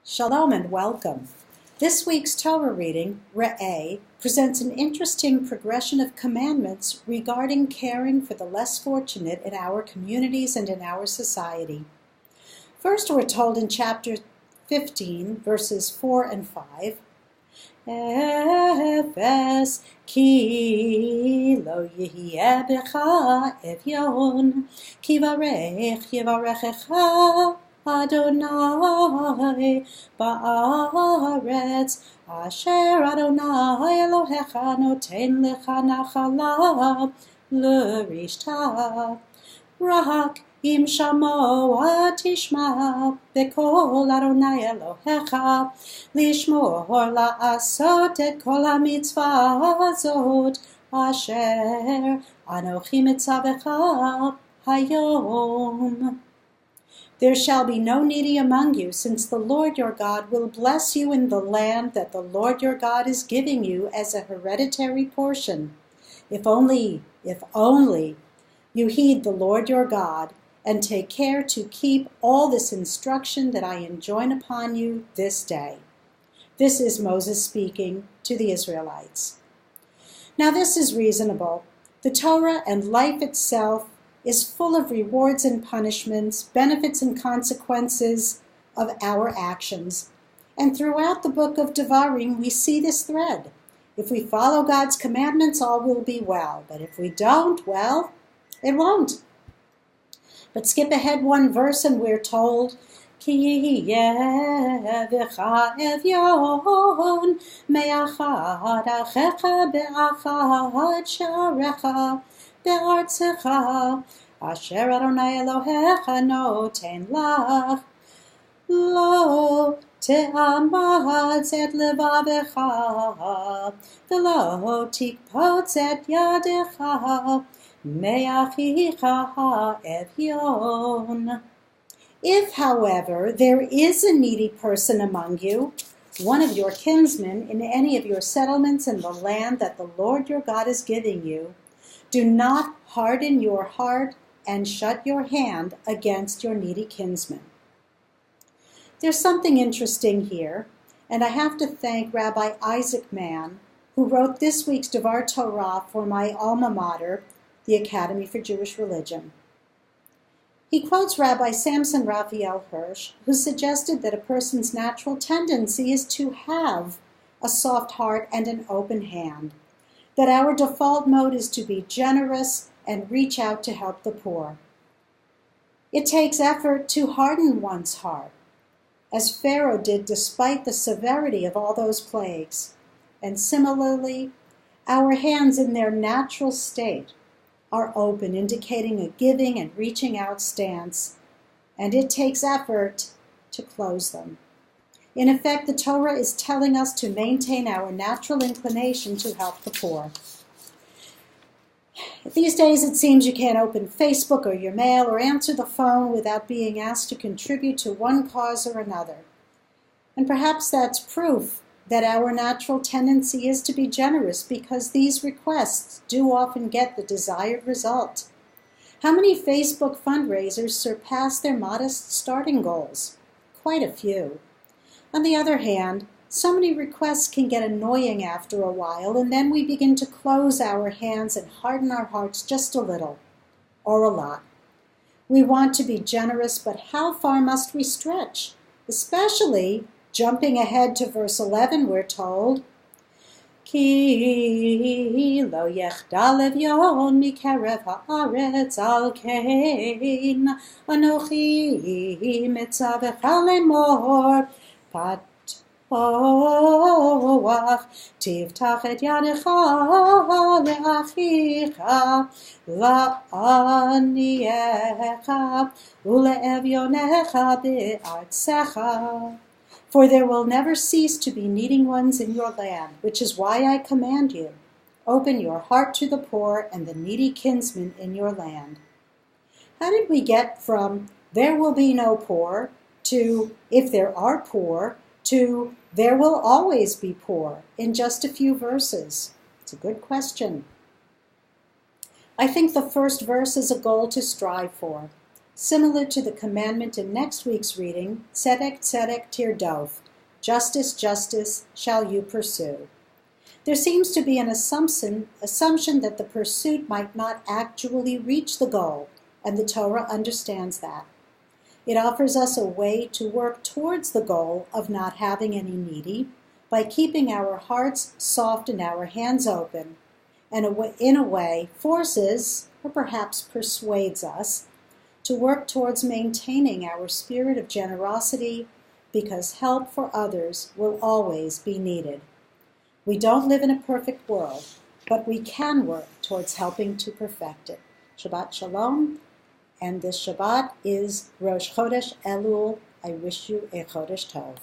Shalom and welcome. This week's Torah reading, Re'eh, presents an interesting progression of commandments regarding caring for the less fortunate in our communities and in our society. First, we're told in chapter 15, verses 4 and 5, Efes ki lo yihye becha evyon, ki varech yivarechecha Adonai ba'aretz asher Adonai Elohecha noten lecha nachala l'rishta rak im shamoa tishma b'kol Adonai Elohecha lishmor la'asot et kol hamitzvah azot asher anochi mitzavecha hayom. There shall be no needy among you, since the Lord your God will bless you in the land that the Lord your God is giving you as a hereditary portion. If only you heed the Lord your God and take care to keep all this instruction that I enjoin upon you this day. This is Moses speaking to the Israelites. Now this is reasonable. The Torah and life itself is full of rewards and punishments, benefits and consequences of our actions. And throughout the book of Devarim, we see this thread. If we follow God's commandments, all will be well. But if we don't, well, it won't. But skip ahead one verse and we're told, Ki v'cha evyon me'achad achecha be'achad sharecha be'artzecha asher Adonai Elohecha noten lach lo te'amatz et levavecha v'lo tikpotz et yadecha me'achicha ha'evyon. If, however, there is a needy person among you, one of your kinsmen in any of your settlements in the land that the Lord your God is giving you, do not harden your heart and shut your hand against your needy kinsman. There's something interesting here, and I have to thank Rabbi Isaac Mann, who wrote this week's Devar Torah for my alma mater, the Academy for Jewish Religion. He quotes Rabbi Samson Raphael Hirsch, who suggested that a person's natural tendency is to have a soft heart and an open hand, that our default mode is to be generous and reach out to help the poor. It takes effort to harden one's heart, as Pharaoh did despite the severity of all those plagues. And similarly, our hands in their natural state are open, indicating a giving and reaching out stance, and it takes effort to close them. In effect, the Torah is telling us to maintain our natural inclination to help the poor. These days, it seems you can't open Facebook or your mail or answer the phone without being asked to contribute to one cause or another. And perhaps that's proof that our natural tendency is to be generous, because these requests do often get the desired result. How many Facebook fundraisers surpass their modest starting goals? Quite a few. On the other hand, so many requests can get annoying after a while, and then we begin to close our hands and harden our hearts just a little, or a lot. We want to be generous, but how far must we stretch? Especially, jumping ahead to verse 11, we're told, Ki lo yechdal evyon mikerev haaretz al kein anochi mitzavecha lemor pat Oach tiftach et yadecha leachicha la'aniecha ule'evyonecha be'artzecha. For there will never cease to be needing ones in your land, which is why I command you, open your heart to the poor and the needy kinsmen in your land. How did we get from there will be no poor to if there are poor to there will always be poor in just a few verses? It's a good question. I think the first verse is a goal to strive for. Similar to the commandment in next week's reading, tzedek tzedek tirdof, justice, justice shall you pursue. There seems to be an assumption that the pursuit might not actually reach the goal, and the Torah understands that. It offers us a way to work towards the goal of not having any needy by keeping our hearts soft and our hands open, and in a way forces, or perhaps persuades us, to work towards maintaining our spirit of generosity, because help for others will always be needed. We don't live in a perfect world, but we can work towards helping to perfect it. Shabbat Shalom, and this Shabbat is Rosh Chodesh Elul. I wish you a Chodesh Tov.